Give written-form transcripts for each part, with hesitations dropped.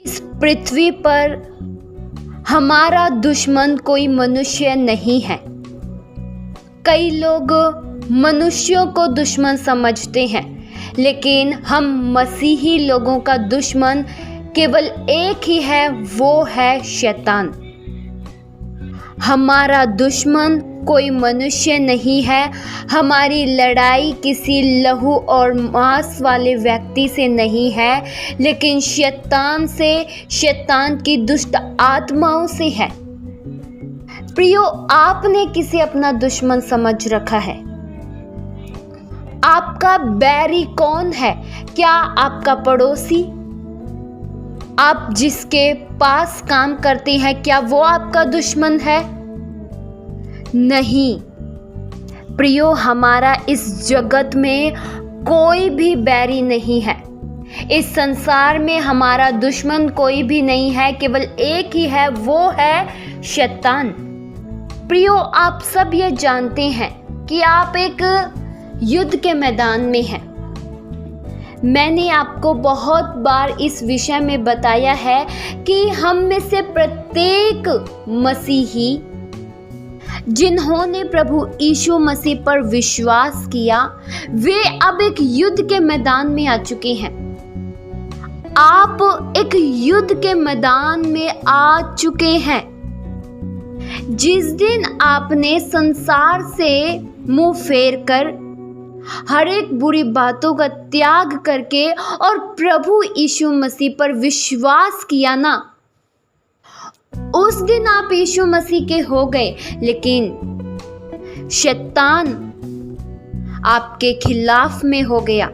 इस पृथ्वी पर हमारा दुश्मन कोई मनुष्य नहीं है। कई लोग मनुष्यों को दुश्मन समझते हैं, लेकिन हम मसीही लोगों का दुश्मन केवल एक ही है, वो है शैतान। हमारा दुश्मन कोई मनुष्य नहीं है। हमारी लड़ाई किसी लहू और मांस वाले व्यक्ति से नहीं है, लेकिन शैतान से, शैतान की दुष्ट आत्माओं से है। प्रियो, आपने किसे अपना दुश्मन समझ रखा है? आपका बैरी कौन है? क्या आपका पड़ोसी? आप जिसके पास काम करते हैं, क्या वो आपका दुश्मन है? नहीं प्रियो, हमारा इस जगत में कोई भी बैरी नहीं है। इस संसार में हमारा दुश्मन कोई भी नहीं है, केवल एक ही है, वो है शैतान। प्रियो, आप सब ये जानते हैं कि आप एक युद्ध के मैदान में हैं। मैंने आपको बहुत बार इस विषय में बताया है कि हम में से प्रत्येक मसीही जिन्होंने प्रभु यीशु मसीह पर विश्वास किया, वे अब एक युद्ध के मैदान में आ चुके हैं। आप एक युद्ध के मैदान में आ चुके हैं। जिस दिन आपने संसार से मुंह फेर कर, हर एक बुरी बातों का त्याग करके और प्रभु यीशु मसीह पर विश्वास किया ना, उस दिन आप यीशु मसीह के हो गए। लेकिन शैतान आपके खिलाफ में हो गया।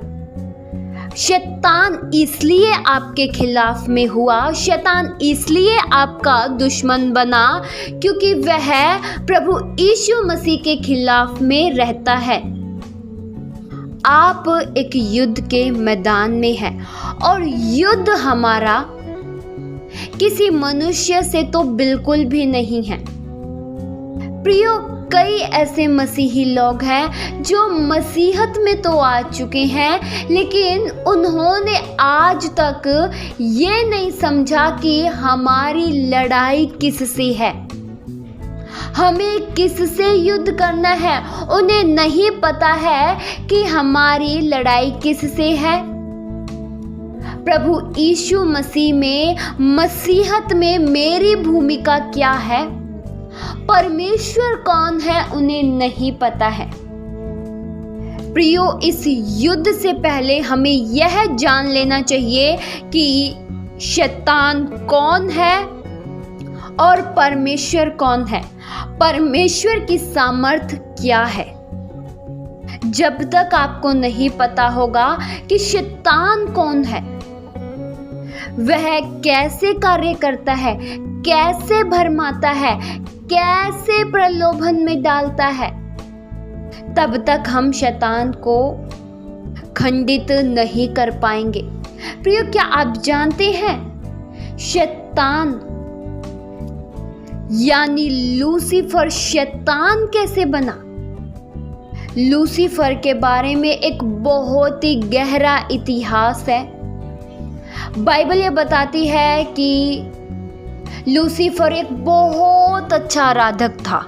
शैतान इसलिए आपके खिलाफ में हुआ, शैतान इसलिए आपका दुश्मन बना क्योंकि वह प्रभु यीशु मसीह के खिलाफ में रहता है। आप एक युद्ध के मैदान में हैं और युद्ध हमारा किसी मनुष्य से तो बिल्कुल भी नहीं है। प्रियो, कई ऐसे मसीही लोग हैं जो मसीहत में तो आ चुके हैं, लेकिन उन्होंने आज तक ये नहीं समझा कि हमारी लड़ाई किससे है, हमें किससे युद्ध करना है। उन्हें नहीं पता है कि हमारी लड़ाई किससे है। प्रभु यीशु मसीह में, मसीहत में मेरी भूमिका क्या है, परमेश्वर कौन है, उन्हें नहीं पता है। प्रियो, इस युद्ध से पहले हमें यह जान लेना चाहिए कि शैतान कौन है और परमेश्वर कौन है, परमेश्वर की सामर्थ क्या है। जब तक आपको नहीं पता होगा कि शैतान कौन है, वह कैसे कार्य करता है, कैसे भरमाता है, कैसे प्रलोभन में डालता है, तब तक हम शैतान को खंडित नहीं कर पाएंगे। प्रियो, क्या आप जानते हैं शैतान यानी लूसीफर शैतान कैसे बना? लूसीफर के बारे में एक बहुत ही गहरा इतिहास है। बाइबल ये बताती है कि लूसीफर एक बहुत अच्छा आराधक था,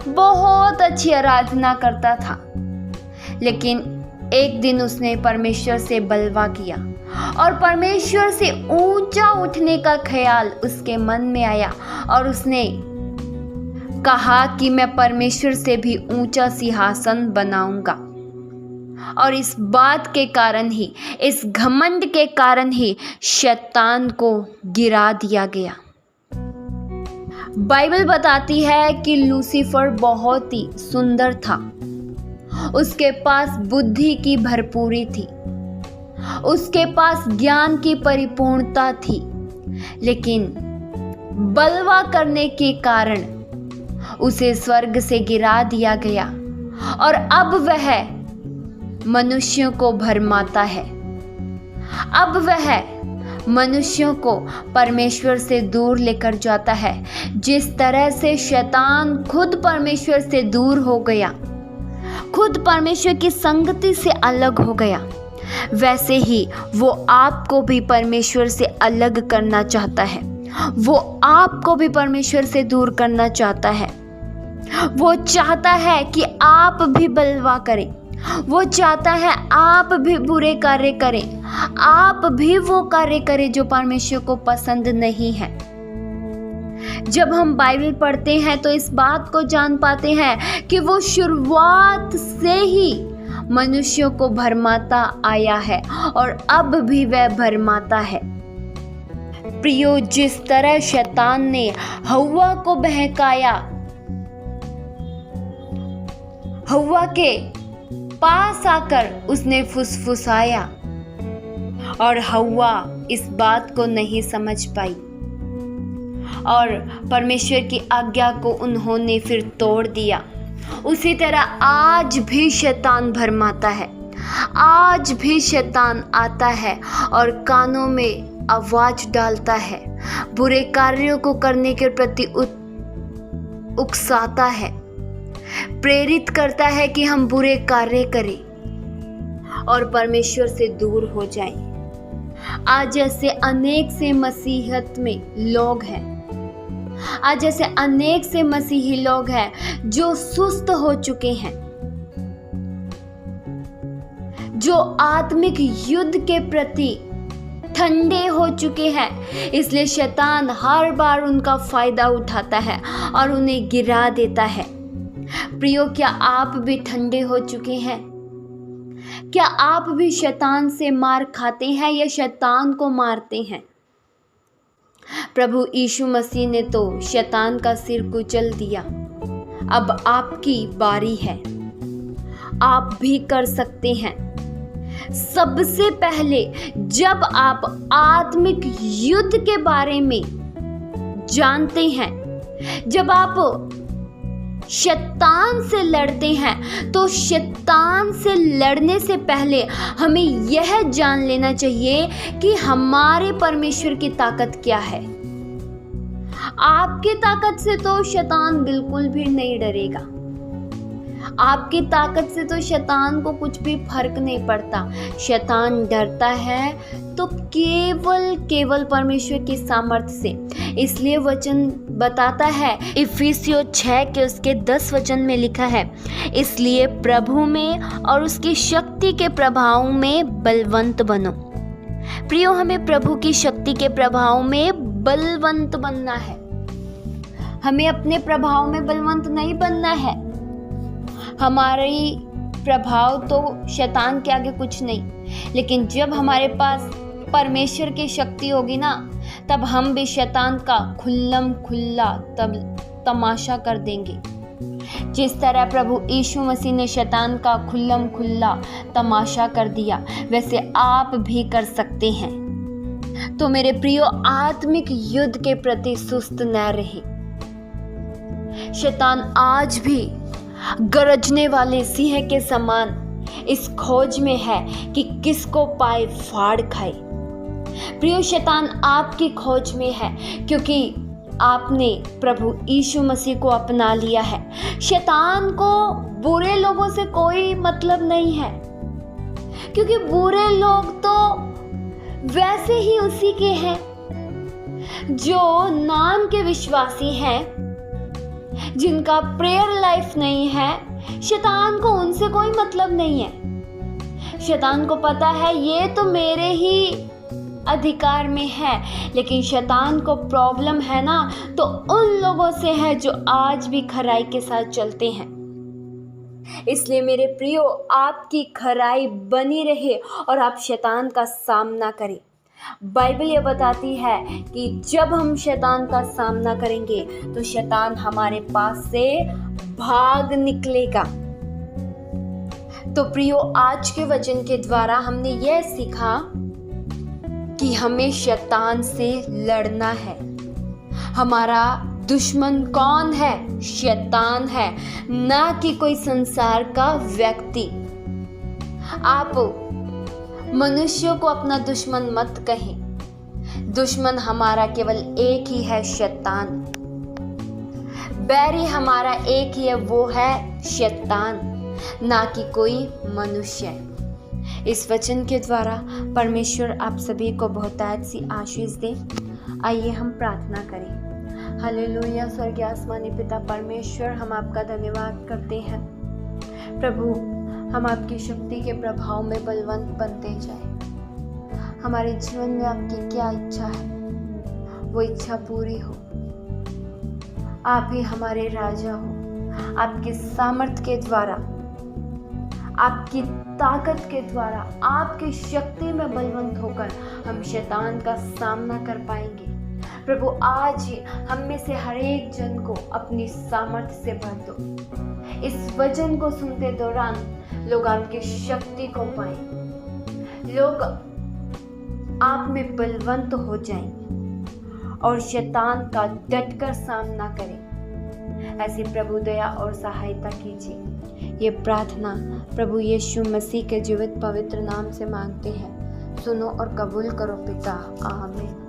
बहुत अच्छी आराधना करता था। लेकिन एक दिन उसने परमेश्वर से बलवा किया और परमेश्वर से ऊंचा उठने का ख्याल उसके मन में आया और उसने कहा कि मैं परमेश्वर से भी ऊंचा सिंहासन बनाऊंगा। और इस बात के कारण ही, इस घमंड के कारण ही शैतान को गिरा दिया गया। बाइबल बताती है कि लूसीफर बहुत ही सुंदर था, उसके पास बुद्धि की भरपूरी थी, उसके पास ज्ञान की परिपूर्णता थी, लेकिन बलवा करने के कारण उसे स्वर्ग से गिरा दिया गया और अब वह मनुष्यों को भरमाता है। अब वह मनुष्यों को परमेश्वर से दूर लेकर जाता है। जिस तरह से शैतान खुद परमेश्वर से दूर हो गया, खुद परमेश्वर की संगति से अलग हो गया, वैसे ही वो आपको भी परमेश्वर से अलग करना चाहता है। वो आपको भी परमेश्वर से दूर करना चाहता है। वो चाहता है कि आप भी बलवा करें। वो चाहता है आप भी बुरे कार्य करें, आप भी वो कार्य करें जो परमेश्वर को पसंद नहीं है। जब हम बाइबल पढ़ते हैं तो इस बात को जान पाते हैं कि वो शुरुआत से ही मनुष्यों को भरमाता आया है और अब भी वह भरमाता है। प्रियो, जिस तरह शैतान ने हव्वा को बहकाया, हव्वा के पास आकर उसने फुसफुसाया और हव्वा इस बात को नहीं समझ पाई और परमेश्वर की आज्ञा को उन्होंने फिर तोड़ दिया। उसी तरह आज भी शैतान भरमाता है। आज भी शैतान आता है और कानों में आवाज डालता है, बुरे कार्यों को करने के प्रति उकसाता है, प्रेरित करता है कि हम बुरे कार्य करें और परमेश्वर से दूर हो जाएं। आज ऐसे अनेक से मसीहत में लोग हैं, आज ऐसे अनेक से मसीही लोग हैं जो सुस्त हो चुके हैं, जो आत्मिक युद्ध के प्रति ठंडे हो चुके हैं। इसलिए शैतान हर बार उनका फायदा उठाता है और उन्हें गिरा देता है। प्रियो, क्या आप भी ठंडे हो चुके हैं? क्या आप भी शैतान से मार खाते हैं या शैतान को मारते हैं? प्रभु यीशु मसीह ने तो शैतान का सिर कुचल दिया। अब आपकी बारी है, आप भी कर सकते हैं। सबसे पहले जब आप आत्मिक युद्ध के बारे में जानते हैं, जब आप शैतान से लड़ते हैं, तो शैतान से लड़ने से पहले हमें यह जान लेना चाहिए कि हमारे परमेश्वर की ताकत क्या है। आपकी ताकत से तो शैतान बिल्कुल भी नहीं डरेगा। आपकी ताकत से तो शैतान को कुछ भी फर्क नहीं पड़ता। शैतान डरता है तो केवल परमेश्वर की सामर्थ्य से। इसलिए वचन बताता है, इफिसियों 6 के उसके 10 वचन में लिखा है, इसलिए प्रभु में और उसकी शक्ति के प्रभाव में बलवंत बनो। प्रियो, हमें प्रभु की शक्ति के प्रभाव में बलवंत बनना है। हमें अपने प्रभाव में बलवंत नहीं बनना है। हमारी प्रभाव तो शैतान के आगे कुछ नहीं, लेकिन जब हमारे पास परमेश्वर की शक्ति होगी ना, तब हम भी शैतान का खुल्लम खुल्ला तमाशा कर देंगे। जिस तरह प्रभु यीशु मसीह ने शैतान का खुल्लम खुल्ला तमाशा कर दिया, वैसे आप भी कर सकते हैं। तो मेरे प्रियो, आत्मिक युद्ध के प्रति सुस्त न रहे। शैतान आज भी गरजने वाले सिंह के समान इस खोज में है कि किसको पाए फाड़ खाए। प्रियो, शैतान आपकी खोज में है क्योंकि आपने प्रभु यीशु मसीह को अपना लिया है। शैतान को बुरे लोगों से कोई मतलब नहीं है, क्योंकि बुरे लोग तो वैसे ही उसी के हैं। जो नाम के विश्वासी हैं, जिनका प्रेयर लाइफ नहीं है, शैतान को उनसे कोई मतलब नहीं है। शैतान को पता है ये तो मेरे ही अधिकार में है, लेकिन शैतान को प्रॉब्लम है ना, तो उन लोगों से है जो आज भी खराई के साथ चलते हैं। इसलिए मेरे प्रियो, आपकी खराई बनी रहे और आप शैतान का सामना करें। बाइबल ये बताती है कि जब हम शैतान का सामना करेंगे तो शैतान हमारे पास से भाग निकलेगा। तो प्रियो, आज के वचन के द्वारा हमने यह सीखा कि हमें शैतान से लड़ना है। हमारा दुश्मन कौन है? शैतान है, ना कि कोई संसार का व्यक्ति। आप मनुष्यों को अपना दुश्मन मत कहें। दुश्मन हमारा केवल एक ही है, शैतान। बैरी हमारा एक ही है, वो है शैतान, ना कि कोई मनुष्य। इस वचन के द्वारा परमेश्वर आप सभी को बहुतायत सी आशीष दे। आइए हम प्रार्थना करें। हालेलुया। स्वर्गीय आसमानी पिता परमेश्वर, हम आपका धन्यवाद करते हैं प्रभु। हम आपकी शक्ति के प्रभाव में बलवंत बनते जाए। हमारे जीवन में आपकी क्या इच्छा है वो इच्छा पूरी हो। आप ही हमारे राजा हो। आपके सामर्थ के द्वारा, आपकी ताकत के द्वारा, आपकी शक्ति में बलवंत होकर हम शैतान का सामना कर पाएंगे। प्रभु आज ही हम में से हर एक जन को अपनी सामर्थ्य से भर दो। इस वचन को सुनते दौरान लोग आपकी शक्ति को पाएं, लोग आप में बलवंत हो जाएं और शैतान का डटकर सामना करें। ऐसी प्रभु दया और सहायता कीजिए। ये प्रार्थना प्रभु यीशु मसीह के जीवित पवित्र नाम से मांगते हैं। सुनो और कबूल करो पिता। आमीन।